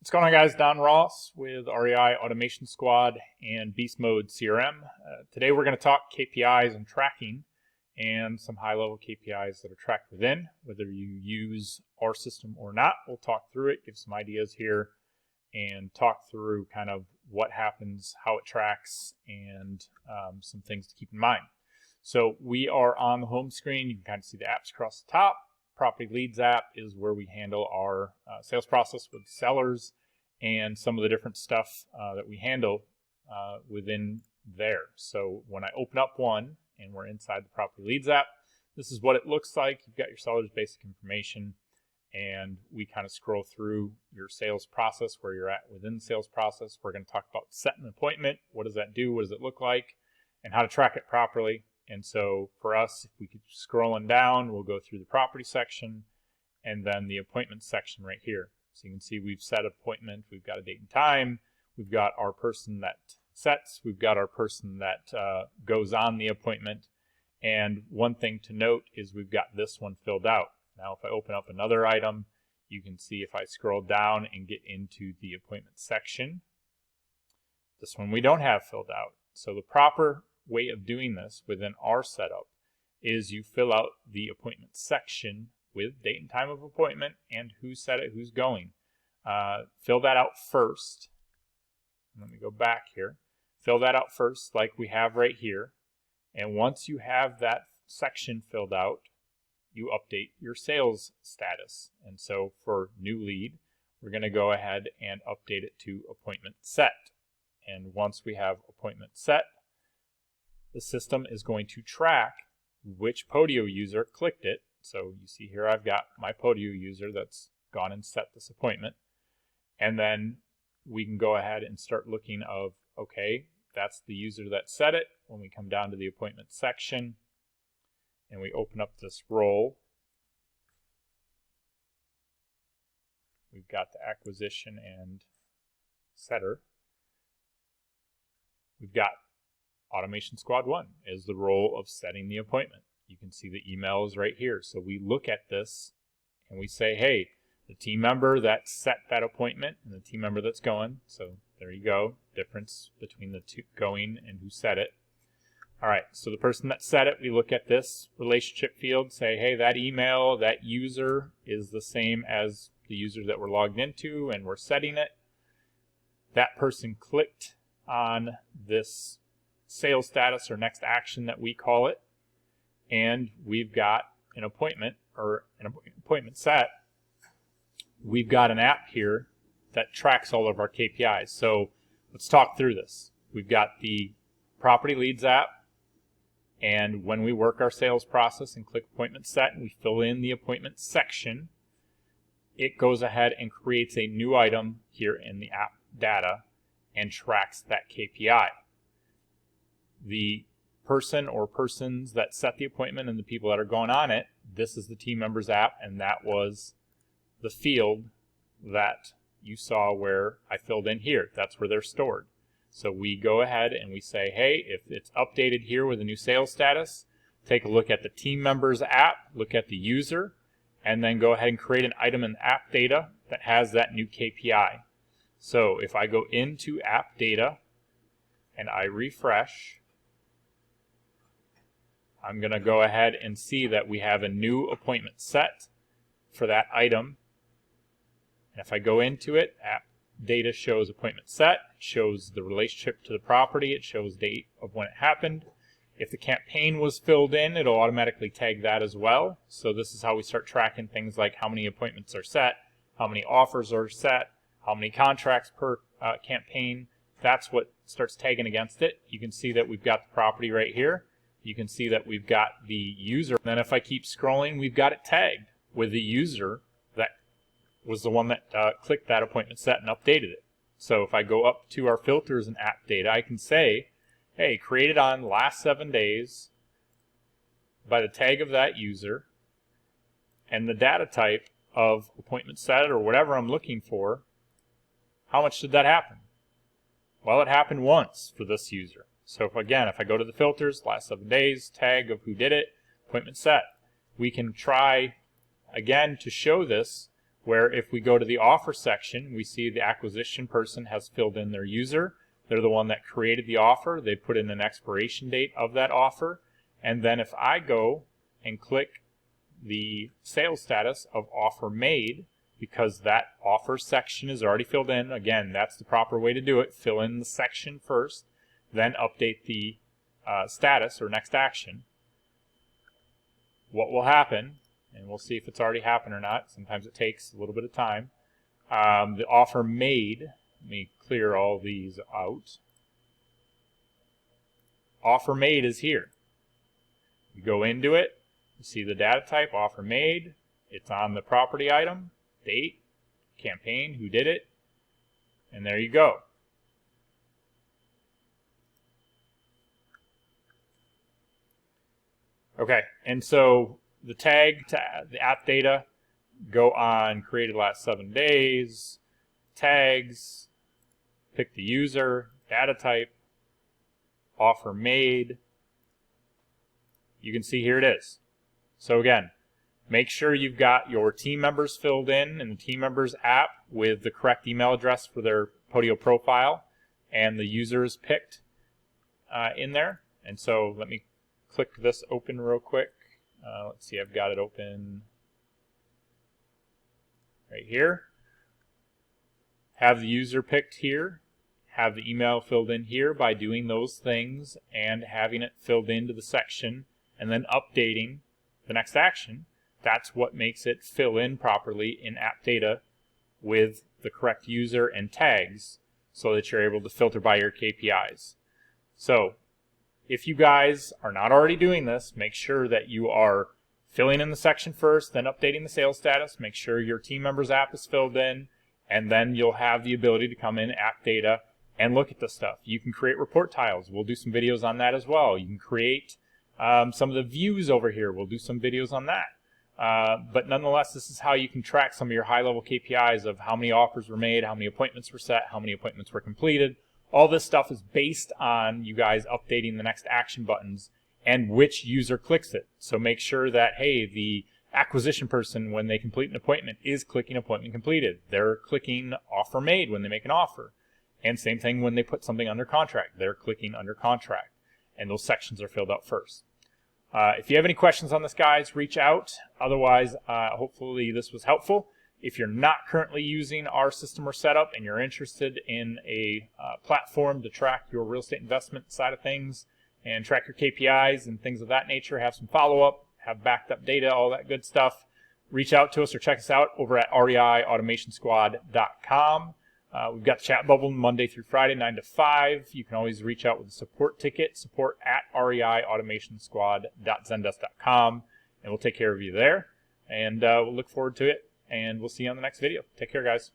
What's going on, guys? Don Ross with REI Automation Squad and Beast Mode CRM. Today we're going to talk KPIs and tracking and some high-level KPIs that are tracked within, whether you use our system or not. We'll talk through it, give some ideas here, and talk through kind of what happens, how it tracks, and some things to keep in mind. So we are on the home screen. You can kind of see the apps across the top. Property Leads app is where we handle our sales process with sellers and some of the different stuff that we handle within there. So when I open up one and we're inside the Property Leads app, this is what it looks like. You've got your seller's basic information, and we kind of scroll through your sales process, where you're at within the sales process. We're going to talk about setting an appointment. What does that do? What does it look like? And how to track it properly. And so for us, if we keep scrolling down, we'll go through the property section and then the appointment section right here. So you can see we've set an appointment, we've got a date and time, we've got our person that sets, we've got our person that goes on the appointment. And one thing to note is we've got this one filled out. Now if I open up another item, you can see if I scroll down and get into the appointment section, this one we don't have filled out. So the proper way of doing this within our setup is you fill out the appointment section with date and time of appointment and who set it, who's going. Fill that out first. Let me go back here. Fill that out first like we have right here. And once you have that section filled out, you update your sales status. And so for new lead, we're going to go ahead and update it to appointment set. And once we have appointment set, the system is going to track which Podio user clicked it. So you see here I've got my Podio user that's gone and set this appointment. And then we can go ahead and start looking of, okay, that's the user that set it. When we come down to the appointment section and we open up this role, we've got the acquisition and setter. We've got Automation Squad 1 is the role of setting the appointment. You can see the email is right here. So we look at this and we say, hey, the team member that set that appointment and the team member that's going. So there you go, difference between the two going and who set it. All right, so the person that set it, we look at this relationship field, say, hey, that email, that user is the same as the user that we're logged into and we're setting it. That person clicked on this sales status or next action that we call it, and we've got an appointment or an appointment set. We've got an app here that tracks all of our KPIs. So let's talk through this. We've got the Property Leads app, and when we work our sales process and click appointment set and we fill in the appointment section, it goes ahead and creates a new item here in the app data and tracks that KPI. The person or persons that set the appointment and the people that are going on it, this is the team members app, and that was the field that you saw where I filled in here. That's where they're stored. So we go ahead and we say, hey, if it's updated here with a new sales status, take a look at the team members app, look at the user, and then go ahead and create an item in app data that has that new KPI. So if I go into app data and I refresh, I'm going to go ahead and see that we have a new appointment set for that item. And if I go into it, app data shows appointment set, it shows the relationship to the property, it shows date of when it happened. If the campaign was filled in, it'll automatically tag that as well. So this is how we start tracking things like how many appointments are set, how many offers are set, how many contracts per campaign. That's what starts tagging against it. You can see that we've got the property right here. You can see that we've got the user. Then if I keep scrolling, we've got it tagged with the user that was the one that clicked that appointment set and updated it. So if I go up to our filters and app data, I can say, hey, created on last 7 days by the tag of that user and the data type of appointment set or whatever I'm looking for. How much did that happen? Well, it happened once for this user. So if I go to the filters, last 7 days, tag of who did it, appointment set, we can try again to show this where if we go to the offer section, we see the acquisition person has filled in their user. They're the one that created the offer. They put in an expiration date of that offer. And then if I go and click the sales status of offer made, because that offer section is already filled in, again, that's the proper way to do it. Fill in the section first, then update the status or next action. What will happen, and we'll see if it's already happened or not. Sometimes it takes a little bit of time. The offer made, let me clear all these out. Offer made is here. You go into it, you see the data type, offer made. It's on the property item, date, campaign, who did it, and there you go. Okay, and so the tag to the app data, go on created last 7 days, tags, pick the user, data type, offer made. You can see here it is. So again, make sure you've got your team members filled in the team members app with the correct email address for their Podio profile, and the user is picked in there. And so let me click this open real quick. Let's see, I've got it open right here. Have the user picked here. Have the email filled in here by doing those things and having it filled into the section and then updating the next action. That's what makes it fill in properly in app data with the correct user and tags so that you're able to filter by your KPIs. So if you guys are not already doing this, make sure that you are filling in the section first, then updating the sales status. Make sure your team member's app is filled in, and then you'll have the ability to come in app data and look at the stuff. You can create report tiles. We'll do some videos on that as well. You can create some of the views over here. We'll do some videos on that. But nonetheless, this is how you can track some of your high-level KPIs of how many offers were made, how many appointments were set, how many appointments were completed. All this stuff is based on you guys updating the next action buttons and which user clicks it. So make sure that, hey, the acquisition person, when they complete an appointment, is clicking appointment completed. They're clicking offer made when they make an offer. And same thing when they put something under contract. They're clicking under contract. And those sections are filled out first. If you have any questions on this, guys, reach out. Otherwise, hopefully this was helpful. If you're not currently using our system or setup and you're interested in a platform to track your real estate investment side of things and track your KPIs and things of that nature, have some follow-up, have backed up data, all that good stuff, reach out to us or check us out over at reiautomationsquad.com. We've got the chat bubble Monday through Friday, 9 to 5. You can always reach out with a support ticket, support@reiautomationsquad.zendesk.com, and we'll take care of you there. And we'll look forward to it. And we'll see you on the next video. Take care, guys.